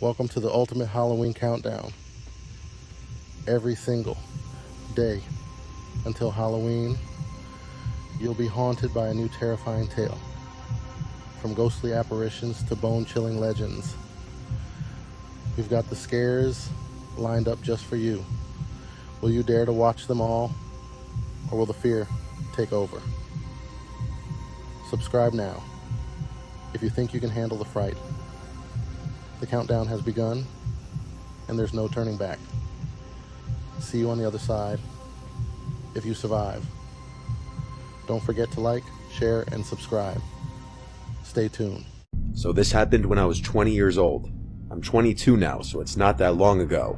Welcome to the ultimate Halloween countdown. Every single day until Halloween, you'll be haunted by a new terrifying tale. From ghostly apparitions to bone-chilling legends, we've got the scares lined up just for you. Will you dare to watch them all, or will the fear take over? Subscribe now if you think you can handle the fright. The countdown has begun, and there's no turning back. See you on the other side, if you survive. Don't forget to like, share, and subscribe. Stay tuned. So this happened when I was 20 years old. I'm 22 now, so it's not that long ago.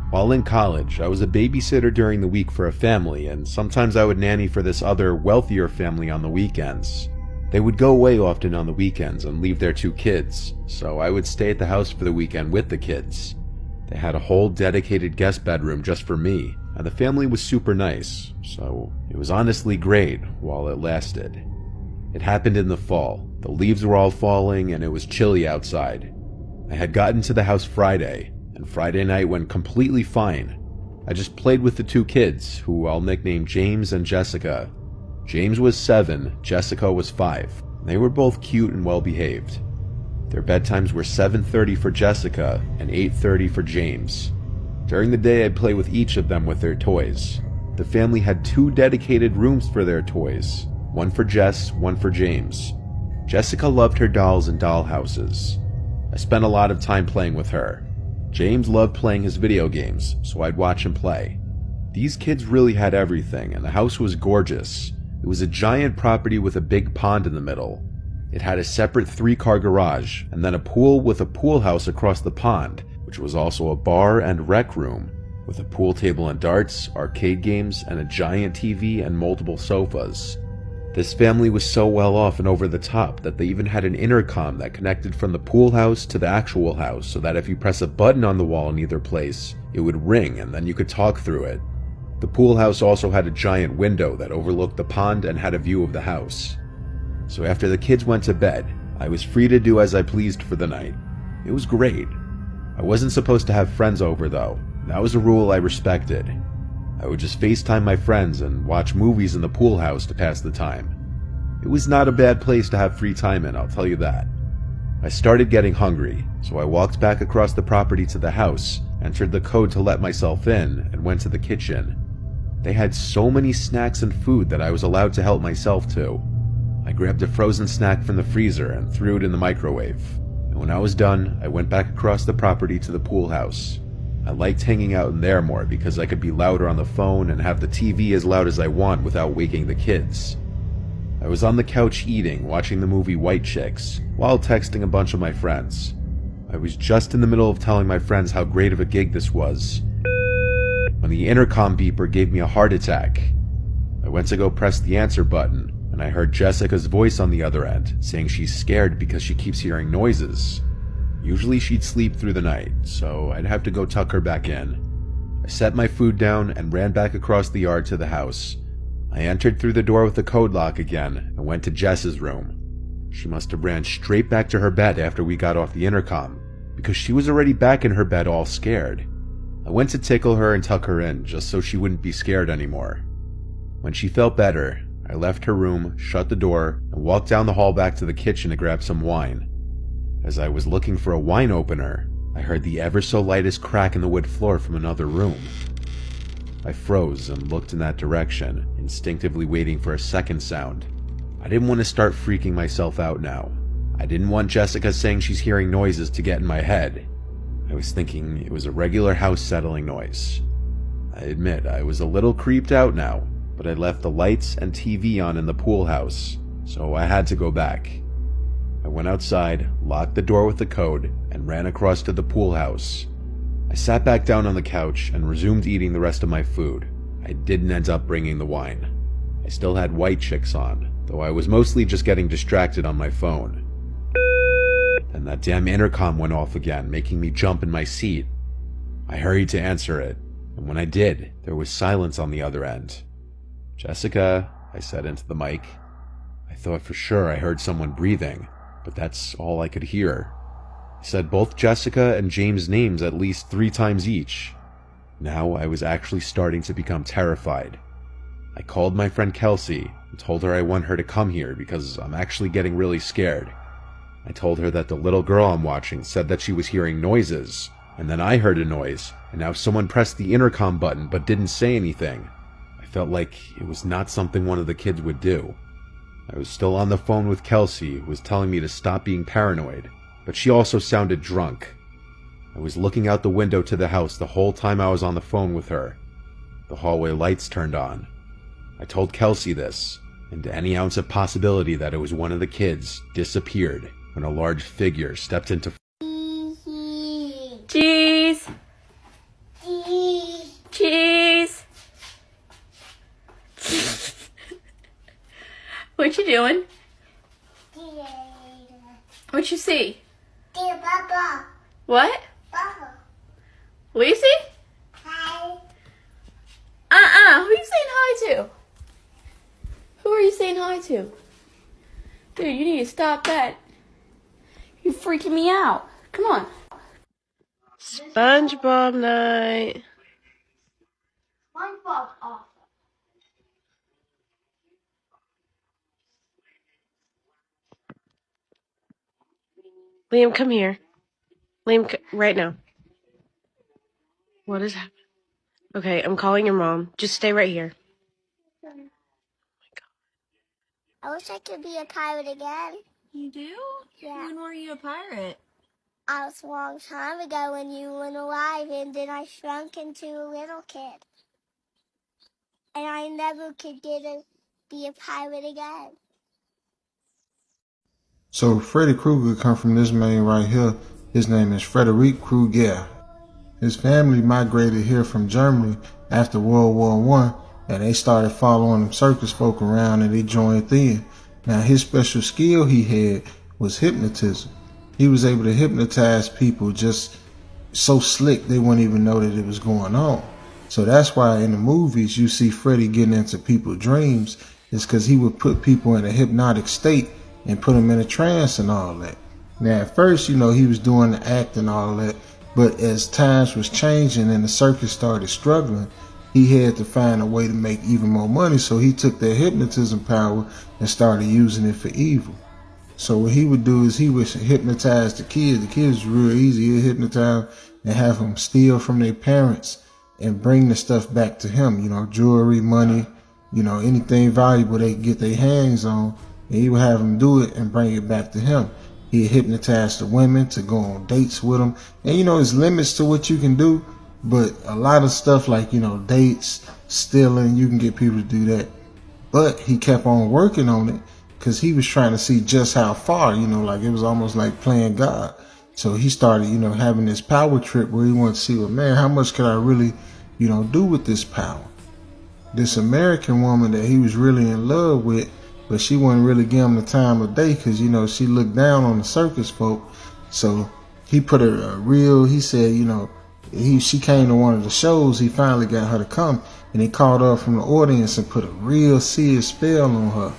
While in college, I was a babysitter during the week for a family, and sometimes I would nanny for this other, wealthier family on the weekends. They would go away often on the weekends and leave their 2 kids, so I would stay at the house for the weekend with the kids. They had a whole dedicated guest bedroom just for me, and the family was super nice, so it was honestly great while it lasted. It happened in the fall. The leaves were all falling and it was chilly outside. I had gotten to the house Friday, and Friday night went completely fine. I just played with the 2 kids, who I'll nickname James and Jessica. James was 7, Jessica was 5. They were both cute and well behaved. Their bedtimes were 7:30 for Jessica and 8:30 for James. During the day I'd play with each of them with their toys. The family had 2 dedicated rooms for their toys, one for Jess, one for James. Jessica loved her dolls and doll houses. I spent a lot of time playing with her. James loved playing his video games, so I'd watch him play. These kids really had everything, and the house was gorgeous. It was a giant property with a big pond in the middle. It had a separate 3-car garage, and then a pool with a pool house across the pond, which was also a bar and rec room, with a pool table and darts, arcade games, and a giant TV and multiple sofas. This family was so well off and over the top that they even had an intercom that connected from the pool house to the actual house, so that if you press a button on the wall in either place, it would ring and then you could talk through it. The pool house also had a giant window that overlooked the pond and had a view of the house. So after the kids went to bed, I was free to do as I pleased for the night. It was great. I wasn't supposed to have friends over though. That was a rule I respected. I would just FaceTime my friends and watch movies in the pool house to pass the time. It was not a bad place to have free time in, I'll tell you that. I started getting hungry, so I walked back across the property to the house, entered the code to let myself in, and went to the kitchen. They had so many snacks and food that I was allowed to help myself to. I grabbed a frozen snack from the freezer and threw it in the microwave. And when I was done, I went back across the property to the pool house. I liked hanging out in there more because I could be louder on the phone and have the TV as loud as I want without waking the kids. I was on the couch eating, watching the movie White Chicks, while texting a bunch of my friends. I was just in the middle of telling my friends how great of a gig this was, when the intercom beeper gave me a heart attack. I went to go press the answer button, and I heard Jessica's voice on the other end, saying she's scared because she keeps hearing noises. Usually she'd sleep through the night, so I'd have to go tuck her back in. I set my food down and ran back across the yard to the house. I entered through the door with the code lock again and went to Jess's room. She must have ran straight back to her bed after we got off the intercom, because she was already back in her bed all scared. I went to tickle her and tuck her in, just so she wouldn't be scared anymore. When she felt better, I left her room, shut the door, and walked down the hall back to the kitchen to grab some wine. As I was looking for a wine opener, I heard the ever so lightest crack in the wood floor from another room. I froze and looked in that direction, instinctively waiting for a second sound. I didn't want to start freaking myself out now. I didn't want Jessica saying she's hearing noises to get in my head. I was thinking it was a regular house settling noise. I admit I was a little creeped out now, but I left the lights and TV on in the pool house, so I had to go back. I went outside, locked the door with the code, and ran across to the pool house. I sat back down on the couch and resumed eating the rest of my food. I didn't end up bringing the wine. I still had White Chicks on, though I was mostly just getting distracted on my phone. Then that damn intercom went off again, making me jump in my seat. I hurried to answer it, and when I did, there was silence on the other end. "Jessica," I said into the mic. I thought for sure I heard someone breathing, but that's all I could hear. He said both Jessica and James' names at least 3 times each. Now I was actually starting to become terrified. I called my friend Kelsey and told her I want her to come here because I'm actually getting really scared. I told her that the little girl I'm watching said that she was hearing noises, and then I heard a noise, and now someone pressed the intercom button but didn't say anything. I felt like it was not something one of the kids would do. I was still on the phone with Kelsey, who was telling me to stop being paranoid, but she also sounded drunk. I was looking out the window to the house the whole time I was on the phone with her. The hallway lights turned on. I told Kelsey this, and any ounce of possibility that it was one of the kids disappeared when a large figure stepped into Cheese! Cheese! What you doing? What you see? What? What you see? Who are you saying hi to? Who are you saying hi to? Dude, you need to stop that. You're freaking me out. Come on. SpongeBob night. SpongeBob's awesome. Liam, come here. Liam, right now. What is happening? Okay, I'm calling your mom. Just stay right here. I wish I could be a pirate again. You do? Yeah. When were you a pirate? I was a long time ago when you weren't alive, and then I shrunk into a little kid. And I never could be a pirate again. So Freddy Krueger come from this man right here. His name is Freddy Krueger. His family migrated here from Germany after World War I, and they started following them circus folk around, and they joined in. Now his special skill he had was hypnotism. He was able to hypnotize people just so slick they wouldn't even know that it was going on. So that's why in the movies you see Freddy getting into people's dreams, is because he would put people in a hypnotic state and put them in a trance and all that. Now at first, he was doing the act and all that, but as times was changing and the circus started struggling, he had to find a way to make even more money. So he took that hypnotism power and started using it for evil. So what he would do is he would hypnotize the kids. The kids were real easy. He'd hypnotize and have them steal from their parents and bring the stuff back to him, jewelry, money, anything valuable they could get their hands on. And he would have them do it and bring it back to him. He'd hypnotize the women to go on dates with them. And there's limits to what you can do, but a lot of stuff like, dates, stealing, you can get people to do that. But he kept on working on it because he was trying to see just how far, like it was almost like playing God. So he started, having this power trip where he wanted to see, well, man, how much could I really, do with this power? This American woman that he was really in love with, but she wouldn't really give him the time of day because, she looked down on the circus folk. So he put he said, she came to one of the shows. He finally got her to come, and he called her from the audience and put a real serious spell on her.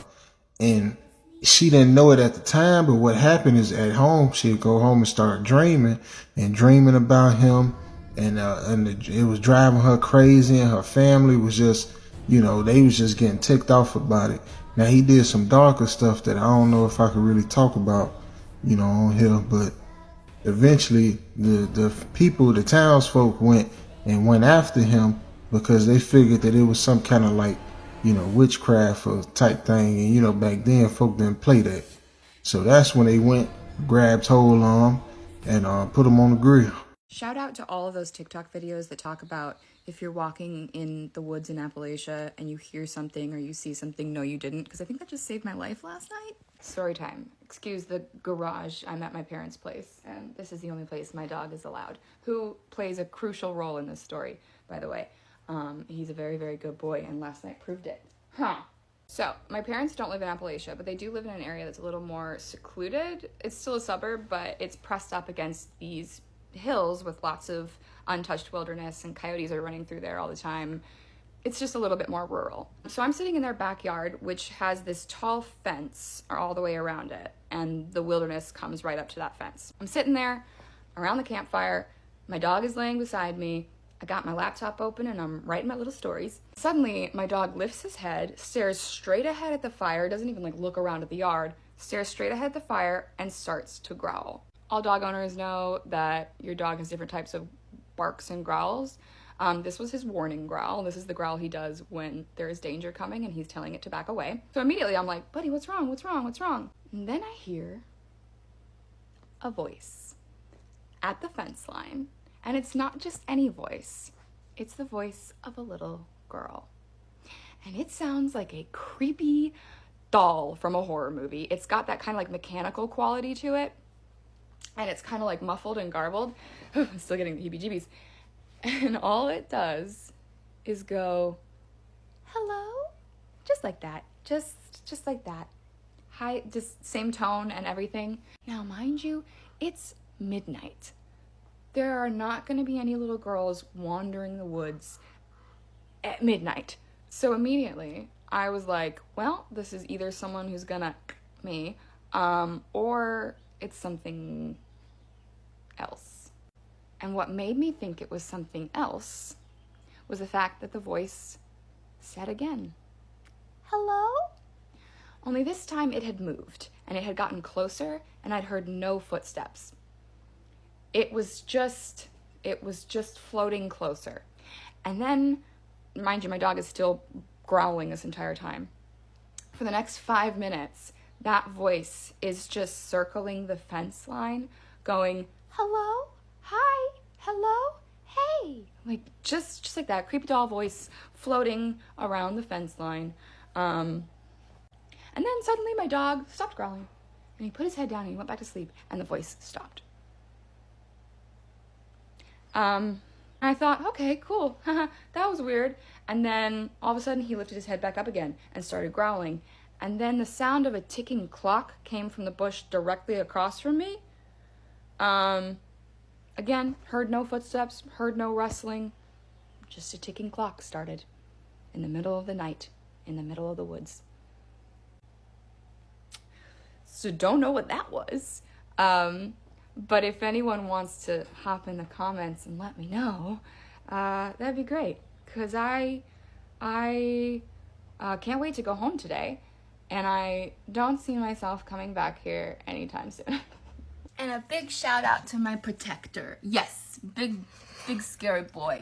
And she didn't know it at the time, but what happened is at home, she'd go home and start dreaming about him. And it was driving her crazy, and her family was just, they was just getting ticked off about it. Now, he did some darker stuff that I don't know if I could really talk about, on here, but eventually the people, the townsfolk went after him because they figured that it was some kind of like, witchcraft or type thing. And, back then folk didn't play that. So that's when they went, grabbed hold on him and put him on the grill. Shout out to all of those TikTok videos that talk about if you're walking in the woods in Appalachia and you hear something or you see something, no, you didn't, because I think that just saved my life last night. Story time. Excuse the garage. I'm at my parents' place, and this is the only place my dog is allowed, who plays a crucial role in this story, by the way. He's a very, very good boy, and last night proved it. So, my parents don't live in Appalachia, but they do live in an area that's a little more secluded. It's still a suburb, but it's pressed up against these hills with lots of untouched wilderness, and coyotes are running through there all the time. It's just a little bit more rural. So I'm sitting in their backyard, which has this tall fence all the way around it. and the wilderness comes right up to that fence. I'm sitting there around the campfire. My dog is laying beside me. I got my laptop open and I'm writing my little stories. Suddenly, my dog lifts his head, stares straight ahead at the fire, doesn't even like look around at the yard, stares straight ahead at the fire and starts to growl. All dog owners know that your dog has different types of barks and growls. This was his warning growl. This is the growl he does when there is danger coming and he's telling it to back away. So immediately I'm like, buddy, what's wrong? What's wrong? What's wrong? And then I hear a voice at the fence line. And it's not just any voice. It's the voice of a little girl. And it sounds like a creepy doll from a horror movie. It's got that kind of like mechanical quality to it. And it's kind of like muffled and garbled. I'm still getting the heebie-jeebies. And all it does is go, hello? Just like that. Just like that. Hi, just same tone and everything. Now, mind you, it's midnight. There are not going to be any little girls wandering the woods at midnight. So immediately I was like, well, this is either someone who's gonna me, or it's something else. And what made me think it was something else was the fact that the voice said again, hello? Only this time it had moved and it had gotten closer and I'd heard no footsteps. It was just floating closer. And then, mind you, my dog is still growling this entire time. For the next 5 minutes, that voice is just circling the fence line, going, hello, hi, hello, hey. Like, just like that creepy doll voice floating around the fence line. And then suddenly my dog stopped growling. And he put his head down and he went back to sleep, and the voice stopped. I thought, okay, cool, that was weird. And then all of a sudden he lifted his head back up again and started growling. And then the sound of a ticking clock came from the bush directly across from me. Again, heard no footsteps, heard no rustling. Just a ticking clock started in the middle of the night, in the middle of the woods. So don't know what that was. But if anyone wants to hop in the comments and let me know, that'd be great. Because I can't wait to go home today. And I don't see myself coming back here anytime soon. And a big shout out to my protector. Yes, big scary boy.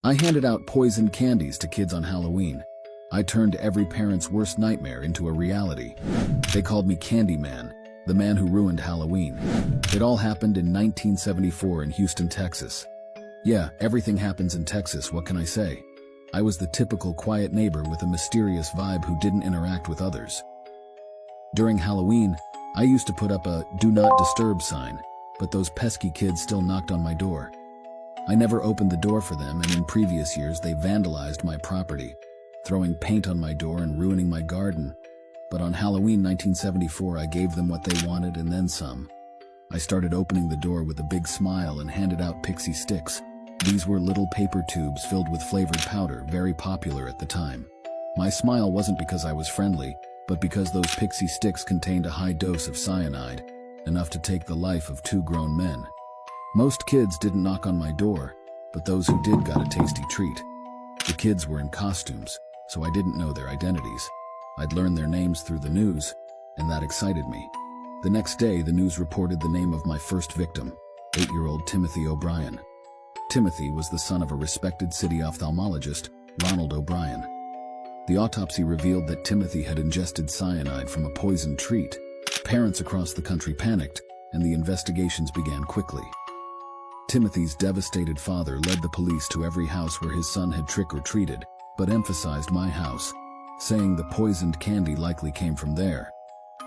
I handed out poisoned candies to kids on Halloween. I turned every parent's worst nightmare into a reality. They called me Candyman, the man who ruined Halloween. It all happened in 1974 in Houston, Texas. Yeah, everything happens in Texas, what can I say? I was the typical quiet neighbor with a mysterious vibe who didn't interact with others. During Halloween, I used to put up a "Do Not Disturb" sign, but those pesky kids still knocked on my door. I never opened the door for them, and in previous years they vandalized my property, throwing paint on my door and ruining my garden. But on Halloween 1974, I gave them what they wanted and then some. I started opening the door with a big smile and handed out pixie sticks. These were little paper tubes filled with flavored powder, very popular at the time. My smile wasn't because I was friendly, but because those pixie sticks contained a high dose of cyanide, enough to take the life of 2 grown men. Most kids didn't knock on my door, but those who did got a tasty treat. The kids were in costumes, so I didn't know their identities. I'd learned their names through the news, and that excited me. The next day, the news reported the name of my first victim, 8-year-old Timothy O'Brien. Timothy was the son of a respected city ophthalmologist, Ronald OBrien. The autopsy revealed that Timothy had ingested cyanide from a poisoned treat. Parents across the country panicked, and the investigations began quickly. Timothy's devastated father led the police to every house where his son had trick-or-treated, but emphasized my house, saying the poisoned candy likely came from there.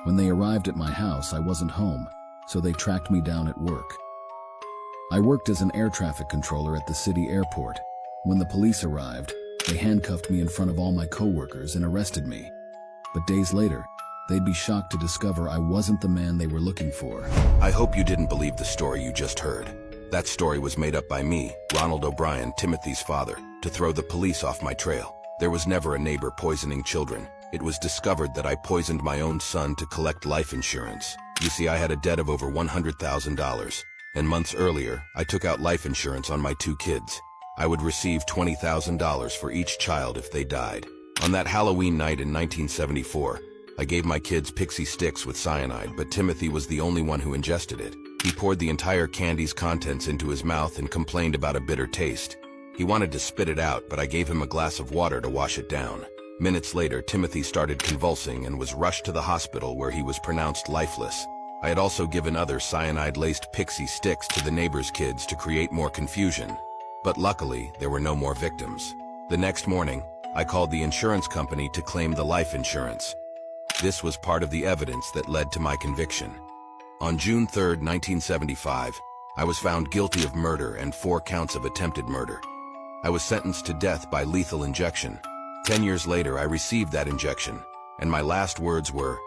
When they arrived at my house, I wasn't home, so they tracked me down at work. I worked as an air traffic controller at the city airport. When the police arrived, they handcuffed me in front of all my coworkers and arrested me. but days later, they'd be shocked to discover I wasn't the man they were looking for. I hope you didn't believe the story you just heard. That story was made up by me, Ronald OBrien, Timothy's father, to throw the police off my trail. There was never a neighbor poisoning children. It was discovered that I poisoned my own son to collect life insurance. You see, I had a debt of over $100,000, and months earlier, I took out life insurance on my 2 kids. I would receive $20,000 for each child if they died. On that Halloween night in 1974, I gave my kids pixie sticks with cyanide, but Timothy was the only one who ingested it. He poured the entire candy's contents into his mouth and complained about a bitter taste. He wanted to spit it out, but I gave him a glass of water to wash it down. Minutes later, Timothy started convulsing and was rushed to the hospital where he was pronounced lifeless. I had also given other cyanide-laced pixie sticks to the neighbors' kids to create more confusion. But luckily, there were no more victims. The next morning, I called the insurance company to claim the life insurance. This was part of the evidence that led to my conviction. On June 3, 1975, I was found guilty of murder and 4 counts of attempted murder. I was sentenced to death by lethal injection. 10 years later, I received that injection, and my last words were,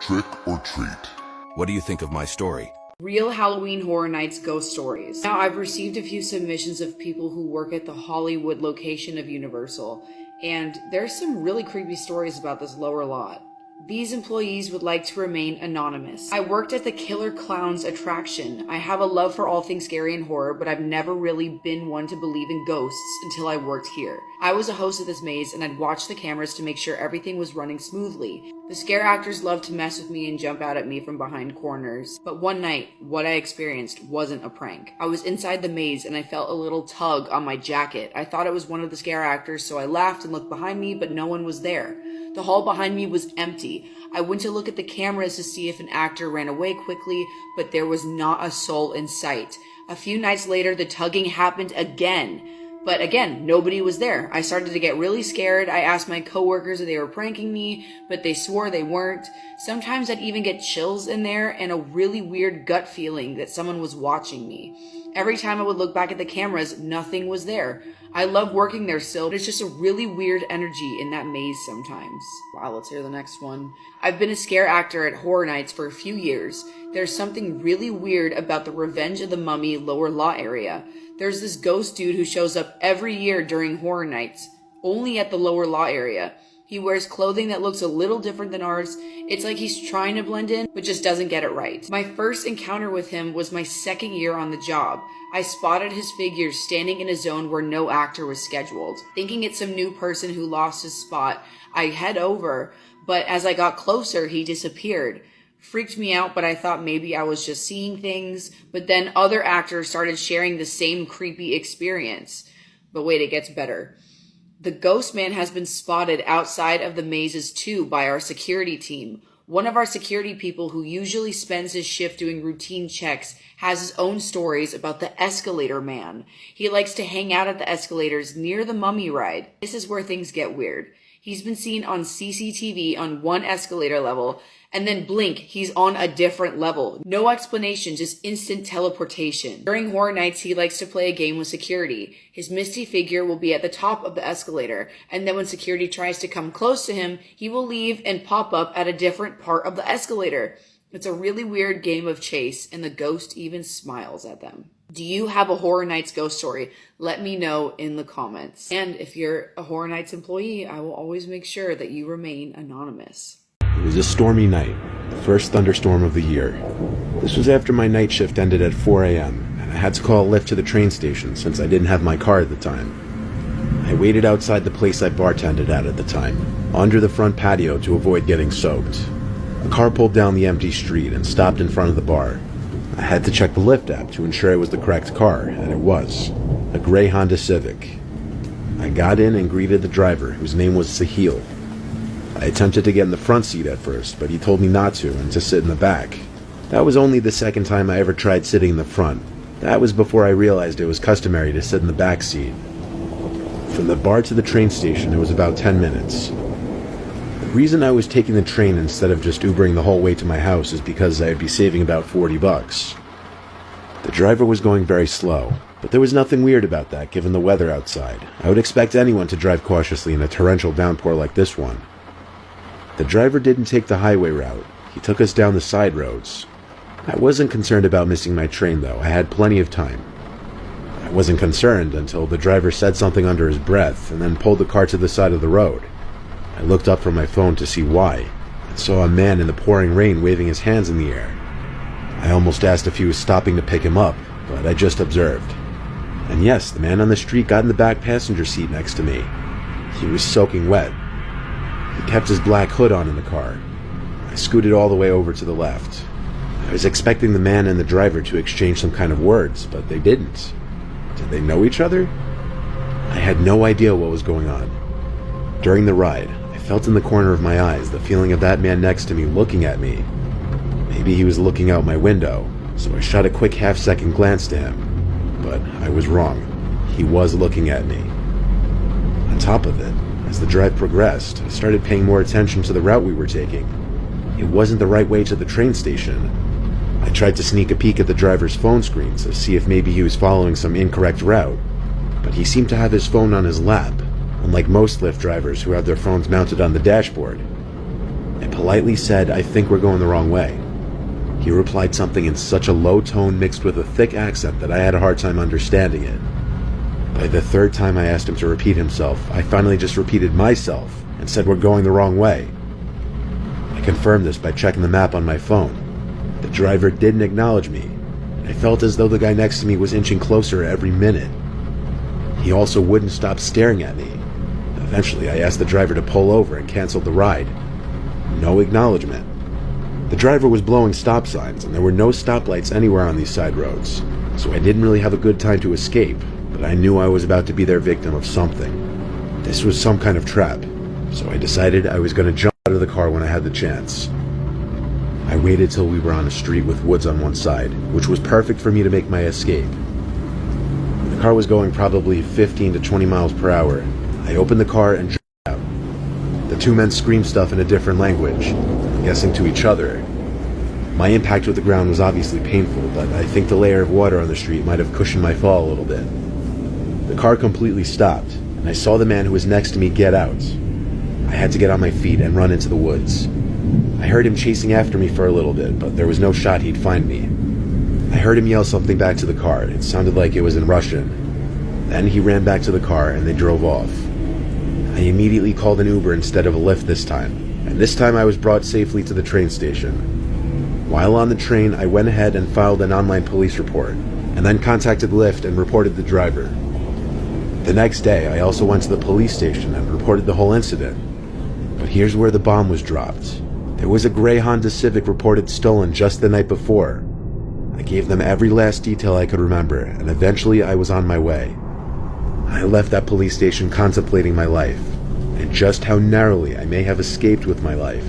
"Trick or treat." What do you think of my story? Real Halloween Horror Nights ghost stories. Now, I've received a few submissions of people who work at the Hollywood location of Universal, and there's some really creepy stories about this lower lot. These employees would like to remain anonymous. I worked at the Killer Clowns attraction. I have a love for all things scary and horror, but I've never really been one to believe in ghosts until I worked here. I was a host of this maze, and I'd watch the cameras to make sure everything was running smoothly. The scare actors loved to mess with me and jump out at me from behind corners. But one night, what I experienced wasn't a prank. I was inside the maze, and I felt a little tug on my jacket. I thought it was one of the scare actors, so I laughed and looked behind me, but no one was there. The hall behind me was empty. I went to look at the cameras to see if an actor ran away quickly, but there was not a soul in sight. A few nights later, the tugging happened again. But again, nobody was there. I started to get really scared. I asked my coworkers if they were pranking me, but they swore they weren't. Sometimes I'd even get chills in there and a really weird gut feeling that someone was watching me. Every time I would look back at the cameras, nothing was there. I love working there still, but it's just a really weird energy in that maze sometimes. Wow, let's hear the next one. I've been a scare actor at Horror Nights for a few years. There's something really weird about the Revenge of the Mummy lower lot area. There's this ghost dude who shows up every year during Horror Nights, only at the lower lot area. He wears clothing that looks a little different than ours. It's like he's trying to blend in, but just doesn't get it right. My first encounter with him was my 2nd year on the job. I spotted his figure standing in a zone where no actor was scheduled. Thinking it's some new person who lost his spot, I head over, but as I got closer, he disappeared. Freaked me out, but I thought maybe I was just seeing things. But then other actors started sharing the same creepy experience. But wait, it gets better. The ghost man has been spotted outside of the mazes too by our security team. One of our security people who usually spends his shift doing routine checks has his own stories about the escalator man. He likes to hang out at the escalators near the mummy ride. This is where things get weird. He's been seen on CCTV on one escalator level, and then blink, he's on a different level. No explanation, just instant teleportation. During Horror Nights, he likes to play a game with security. His misty figure will be at the top of the escalator, and then when security tries to come close to him, he will leave and pop up at a different part of the escalator. It's a really weird game of chase, and the ghost even smiles at them. Do you have a Horror Nights ghost story? Let me know in the comments. And if you're a Horror Nights employee, I will always make sure that you remain anonymous. It was a stormy night, the first thunderstorm of the year. This was after my night shift ended at 4 a.m., and I had to call a lift to the train station since I didn't have my car at the time. I waited outside the place I bartended at the time, under the front patio to avoid getting soaked. A car pulled down the empty street and stopped in front of the bar. I had to check the Lyft app to ensure it was the correct car, and it was. A gray Honda Civic. I got in and greeted the driver, whose name was Sahil. I attempted to get in the front seat at first, but he told me not to and to sit in the back. That was only the second time I ever tried sitting in the front. That was before I realized it was customary to sit in the back seat. From the bar to the train station, it was about 10 minutes. The reason I was taking the train instead of just Ubering the whole way to my house is because I'd be saving about $40. The driver was going very slow, but there was nothing weird about that given the weather outside. I would expect anyone to drive cautiously in a torrential downpour like this one. The driver didn't take the highway route. He took us down the side roads. I wasn't concerned about missing my train, though. I had plenty of time. I wasn't concerned until the driver said something under his breath and then pulled the car to the side of the road. I looked up from my phone to see why and saw a man in the pouring rain waving his hands in the air. I almost asked if he was stopping to pick him up, but I just observed. And yes, the man on the street got in the back passenger seat next to me. He was soaking wet. He kept his black hood on in the car. I scooted all the way over to the left. I was expecting the man and the driver to exchange some kind of words, but they didn't. Did they know each other? I had no idea what was going on. During the ride, I felt in the corner of my eyes the feeling of that man next to me looking at me. Maybe he was looking out my window, so I shot a quick half-second glance to him. But I was wrong. He was looking at me. On top of it, as the drive progressed, I started paying more attention to the route we were taking. It wasn't the right way to the train station. I tried to sneak a peek at the driver's phone screen to see if maybe he was following some incorrect route, but he seemed to have his phone on his lap, unlike most Lyft drivers who have their phones mounted on the dashboard. I politely said, "I think we're going the wrong way." He replied something in such a low tone mixed with a thick accent that I had a hard time understanding it. By the third time I asked him to repeat himself, I finally just repeated myself and said we're going the wrong way. I confirmed this by checking the map on my phone. The driver didn't acknowledge me. I felt as though the guy next to me was inching closer every minute. He also wouldn't stop staring at me. Eventually, I asked the driver to pull over and canceled the ride. No acknowledgement. The driver was blowing stop signs, and there were no stoplights anywhere on these side roads, so I didn't really have a good time to escape, but I knew I was about to be their victim of something. This was some kind of trap, so I decided I was going to jump out of the car when I had the chance. I waited till we were on a street with woods on one side, which was perfect for me to make my escape. The car was going probably 15 to 20 miles per hour. I opened the car and jumped out. The two men screamed stuff in a different language, I'm guessing to each other. My impact with the ground was obviously painful, but I think the layer of water on the street might have cushioned my fall a little bit. The car completely stopped, and I saw the man who was next to me get out. I had to get on my feet and run into the woods. I heard him chasing after me for a little bit, but there was no shot he'd find me. I heard him yell something back to the car. It sounded like it was in Russian. Then he ran back to the car and they drove off. I immediately called an Uber instead of a Lyft this time, and this time I was brought safely to the train station. While on the train, I went ahead and filed an online police report, and then contacted Lyft and reported the driver. The next day, I also went to the police station and reported the whole incident. But here's where the bomb was dropped. There was a gray Honda Civic reported stolen just the night before. I gave them every last detail I could remember, and eventually I was on my way. I left that police station contemplating my life, and just how narrowly I may have escaped with my life.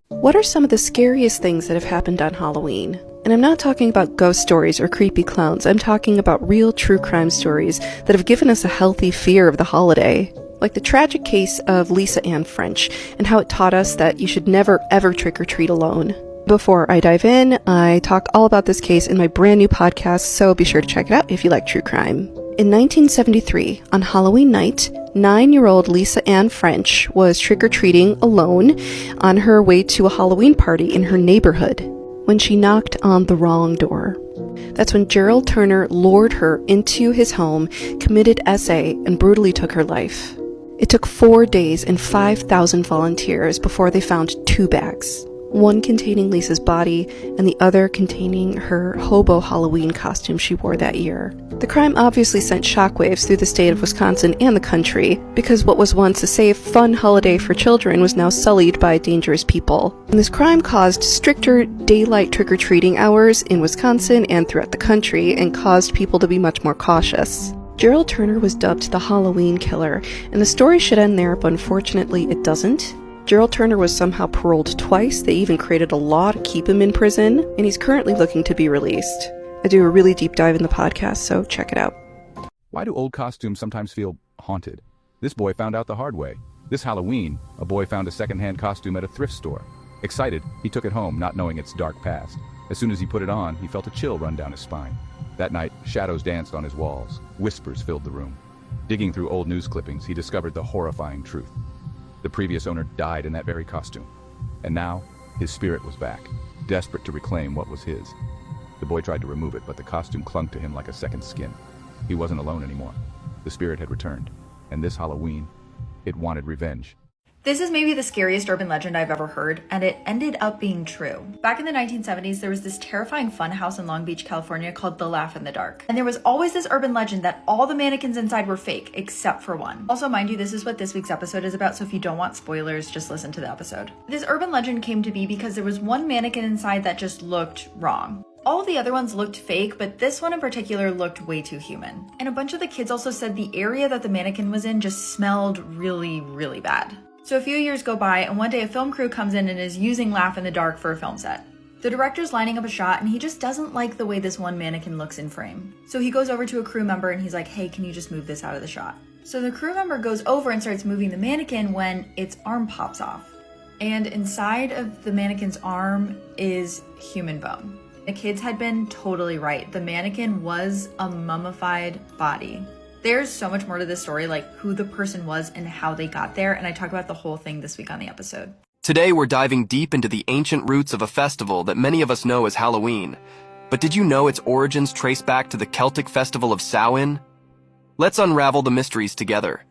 What are some of the scariest things that have happened on Halloween? And I'm not talking about ghost stories or creepy clowns. I'm talking about real true crime stories that have given us a healthy fear of the holiday. Like the tragic case of Lisa Ann French, and how it taught us that you should never ever trick-or-treat alone. Before I dive in, I talk all about this case in my brand new podcast, so be sure to check it out if you like true crime. In 1973, on Halloween night, 9-year-old Lisa Ann French was trick-or-treating alone on her way to a Halloween party in her neighborhood when she knocked on the wrong door. That's when Gerald Turner lured her into his home, committed SA, and brutally took her life. It took 4 days and 5,000 volunteers before they found 2 bags, one containing Lisa's body and the other containing her hobo Halloween costume she wore that year. The crime obviously sent shockwaves through the state of Wisconsin and the country, because what was once a safe, fun holiday for children was now sullied by dangerous people. And this crime caused stricter daylight trick-or-treating hours in Wisconsin and throughout the country, and caused people to be much more cautious. Gerald Turner was dubbed the Halloween Killer, and the story should end there, but unfortunately it doesn't. Gerald Turner was somehow paroled twice. They even created a law to keep him in prison, and he's currently looking to be released. I do a really deep dive in the podcast, so check it out. Why do old costumes sometimes feel haunted? This boy found out the hard way. This Halloween, a boy found a secondhand costume at a thrift store. Excited, he took it home, not knowing its dark past. As soon as he put it on, he felt a chill run down his spine. That night, shadows danced on his walls. Whispers filled the room. Digging through old news clippings, he discovered the horrifying truth. The previous owner died in that very costume. And now, his spirit was back, desperate to reclaim what was his. The boy tried to remove it, but the costume clung to him like a second skin. He wasn't alone anymore. The spirit had returned. And this Halloween, it wanted revenge. This is maybe the scariest urban legend I've ever heard, and it ended up being true. Back in the 1970s, there was this terrifying fun house in Long Beach, California called The Laugh in the Dark. And there was always this urban legend that all the mannequins inside were fake, except for one. Also, mind you, this is what this week's episode is about, so if you don't want spoilers, just listen to the episode. This urban legend came to be because there was one mannequin inside that just looked wrong. All of the other ones looked fake, but this one in particular looked way too human. And a bunch of the kids also said the area that the mannequin was in just smelled really, really bad. So a few years go by, and one day a film crew comes in and is using Laugh in the Dark for a film set. The director's lining up a shot, and he just doesn't like the way this one mannequin looks in frame. So he goes over to a crew member and he's like, hey, can you just move this out of the shot? So the crew member goes over and starts moving the mannequin when its arm pops off. And inside of the mannequin's arm is human bone. The kids had been totally right. The mannequin was a mummified body. There's so much more to this story, like who the person was and how they got there, and I talk about the whole thing this week on the episode. Today we're diving deep into the ancient roots of a festival that many of us know as Halloween. But did you know its origins trace back to the Celtic festival of Samhain? Let's unravel the mysteries together.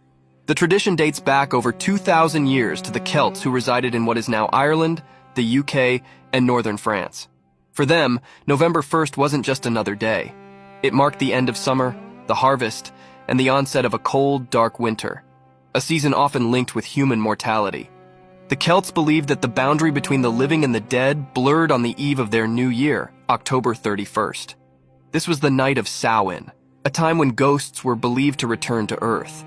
The tradition dates back over 2,000 years to the Celts who resided in what is now Ireland, the UK, and northern France. For them, November 1st wasn't just another day. It marked the end of summer, the harvest, and the onset of a cold, dark winter, a season often linked with human mortality. The Celts believed that the boundary between the living and the dead blurred on the eve of their new year, October 31st. This was the night of Samhain, a time when ghosts were believed to return to Earth.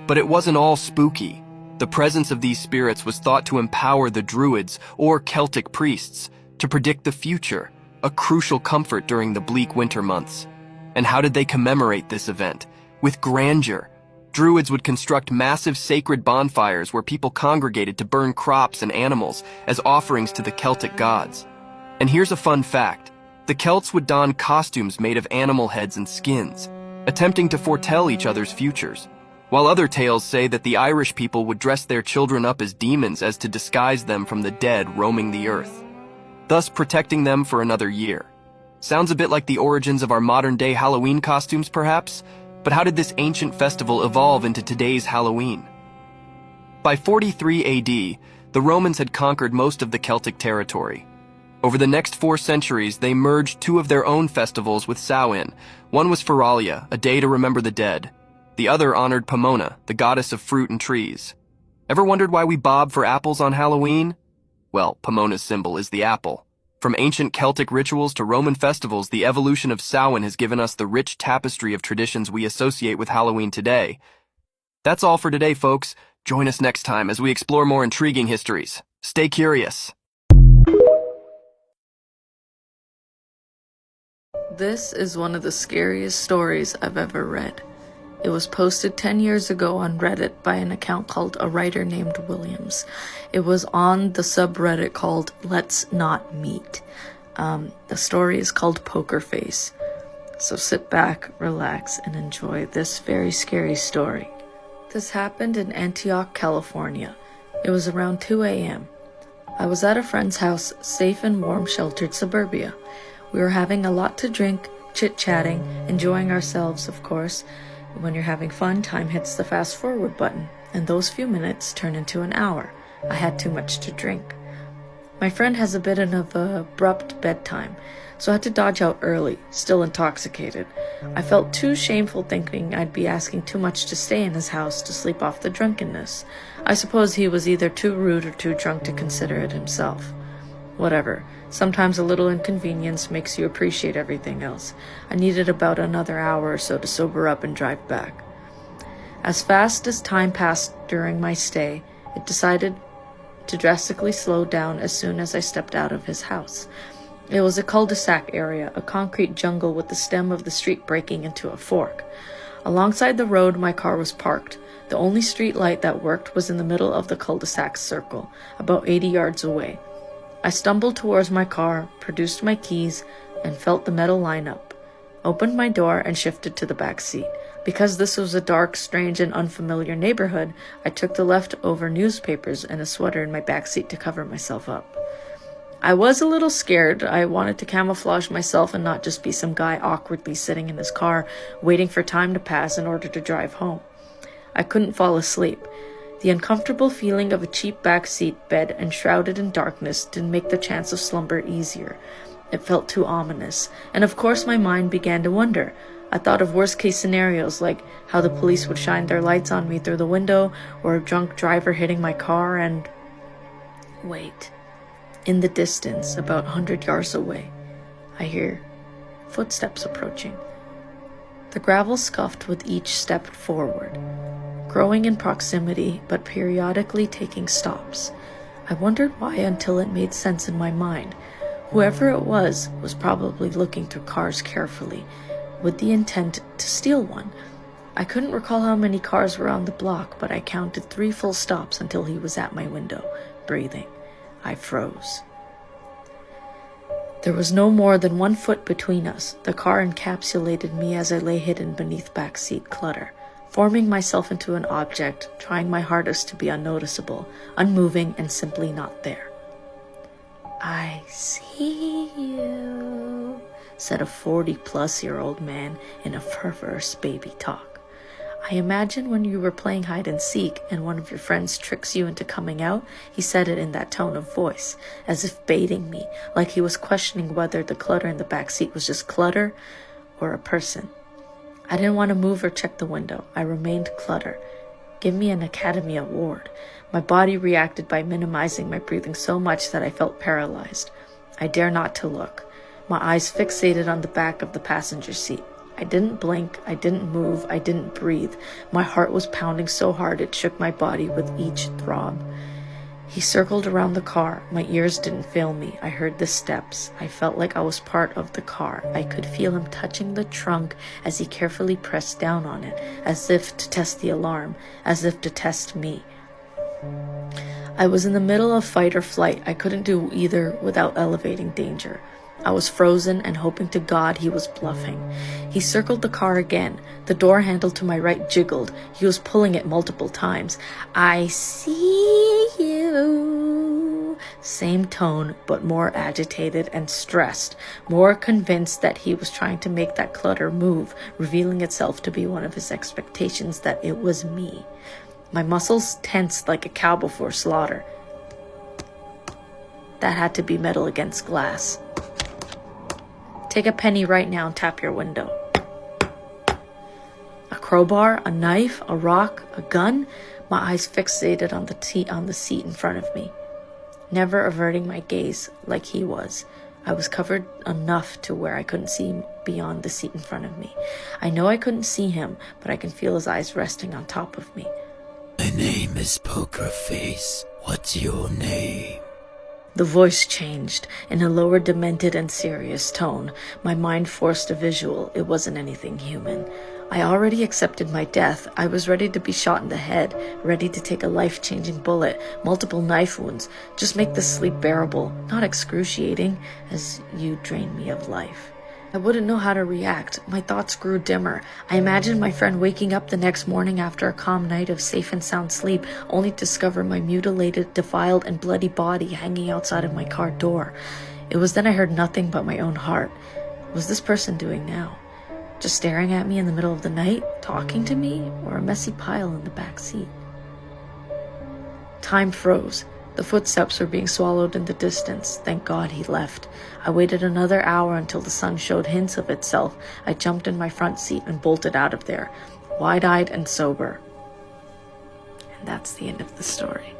But it wasn't all spooky. The presence of these spirits was thought to empower the Druids, or Celtic priests, to predict the future, a crucial comfort during the bleak winter months. And how did they commemorate this event? With grandeur. Druids would construct massive sacred bonfires where people congregated to burn crops and animals as offerings to the Celtic gods. And here's a fun fact. The Celts would don costumes made of animal heads and skins, attempting to foretell each other's futures, while other tales say that the Irish people would dress their children up as demons as to disguise them from the dead roaming the earth, thus protecting them for another year. Sounds a bit like the origins of our modern-day Halloween costumes, perhaps? But how did this ancient festival evolve into today's Halloween? By 43 AD, the Romans had conquered most of the Celtic territory. Over the next 4 centuries, they merged 2 of their own festivals with Samhain. One was Feralia, a day to remember the dead. The other honored Pomona, the goddess of fruit and trees. Ever wondered why we bob for apples on Halloween? Well, Pomona's symbol is the apple. From ancient Celtic rituals to Roman festivals, the evolution of Samhain has given us the rich tapestry of traditions we associate with Halloween today. That's all for today, folks. Join us next time as we explore more intriguing histories. Stay curious. This is one of the scariest stories I've ever read. It was posted 10 years ago on Reddit by an account called A Writer Named Williams. It was on the subreddit called Let's Not Meet. The story is called Poker Face. So sit back, relax, and enjoy this very scary story. This happened in Antioch, California. It was around 2 a.m. I was at a friend's house, safe in warm, sheltered suburbia. We were having a lot to drink, chit-chatting, enjoying ourselves, of course. When you're having fun, time hits the fast-forward button, and those few minutes turn into an hour. I had too much to drink. My friend has a bit of an abrupt bedtime, so I had to dodge out early, still intoxicated. I felt too shameful thinking I'd be asking too much to stay in his house to sleep off the drunkenness. I suppose he was either too rude or too drunk to consider it himself. Whatever. Sometimes a little inconvenience makes you appreciate everything else. I needed about another hour or so to sober up and drive back. As fast as time passed during my stay, it decided to drastically slow down as soon as I stepped out of his house. It was a cul-de-sac area, a concrete jungle with the stem of the street breaking into a fork. Alongside the road, my car was parked. The only street light that worked was in the middle of the cul-de-sac circle, about 80 yards away. I stumbled towards my car, produced my keys, and felt the metal line up. Opened my door and shifted to the back seat. Because this was a dark, strange, and unfamiliar neighborhood, I took the leftover newspapers and a sweater in my backseat to cover myself up. I was a little scared. I wanted to camouflage myself and not just be some guy awkwardly sitting in his car, waiting for time to pass in order to drive home. I couldn't fall asleep. The uncomfortable feeling of a cheap backseat bed enshrouded in darkness didn't make the chance of slumber easier. It felt too ominous, and of course my mind began to wonder. I thought of worst-case scenarios, like how the police would shine their lights on me through the window, or a drunk driver hitting my car, and... Wait. In the distance, about 100 yards away, I hear footsteps approaching. The gravel scuffed with each step forward, growing in proximity but periodically taking stops. I wondered why until it made sense in my mind. Whoever it was probably looking through cars carefully, with the intent to steal one. I couldn't recall how many cars were on the block, but I counted 3 full stops until he was at my window, breathing. I froze. There was no more than 1 foot between us. The car encapsulated me as I lay hidden beneath backseat clutter, forming myself into an object, trying my hardest to be unnoticeable, unmoving, and simply not there. "I see you," said a 40-plus-year-old man in a perverse baby talk. I imagine when you were playing hide and seek and one of your friends tricks you into coming out, he said it in that tone of voice, as if baiting me, like he was questioning whether the clutter in the back seat was just clutter or a person. I didn't want to move or check the window. I remained clutter. Give me an Academy Award. My body reacted by minimizing my breathing so much that I felt paralyzed. I dare not to look. My eyes fixated on the back of the passenger seat. I didn't blink, I didn't move, I didn't breathe. My heart was pounding so hard it shook my body with each throb. He circled around the car. My ears didn't fail me. I heard the steps. I felt like I was part of the car. I could feel him touching the trunk as he carefully pressed down on it, as if to test the alarm, as if to test me. I was in the middle of fight or flight. I couldn't do either without elevating danger. I was frozen and hoping to God he was bluffing. He circled the car again. The door handle to my right jiggled. He was pulling it multiple times. "I see you." Same tone, but more agitated and stressed, more convinced that he was trying to make that clutter move, revealing itself to be one of his expectations that it was me. My muscles tensed like a cow before slaughter. That had to be metal against glass. "Take a penny right now and tap your window." A crowbar, a knife, a rock, a gun. My eyes fixated on the seat in front of me, never averting my gaze like he was. I was covered enough to where I couldn't see beyond the seat in front of me. I know I couldn't see him, but I can feel his eyes resting on top of me. "My name is Poker Face. What's your name?" The voice changed, in a lower, demented, and serious tone. My mind forced a visual. It wasn't anything human. I already accepted my death. I was ready to be shot in the head, ready to take a life-changing bullet, multiple knife wounds. Just make the sleep bearable, not excruciating, as you drain me of life. I wouldn't know how to react. My thoughts grew dimmer. I imagined my friend waking up the next morning after a calm night of safe and sound sleep, only to discover my mutilated, defiled, and bloody body hanging outside of my car door. It was then I heard nothing but my own heart. What was this person doing now? Just staring at me in the middle of the night, talking to me, or a messy pile in the back seat? Time froze. The footsteps were being swallowed in the distance. Thank God he left. I waited another hour until the sun showed hints of itself. I jumped in my front seat and bolted out of there, wide-eyed and sober. And that's the end of the story.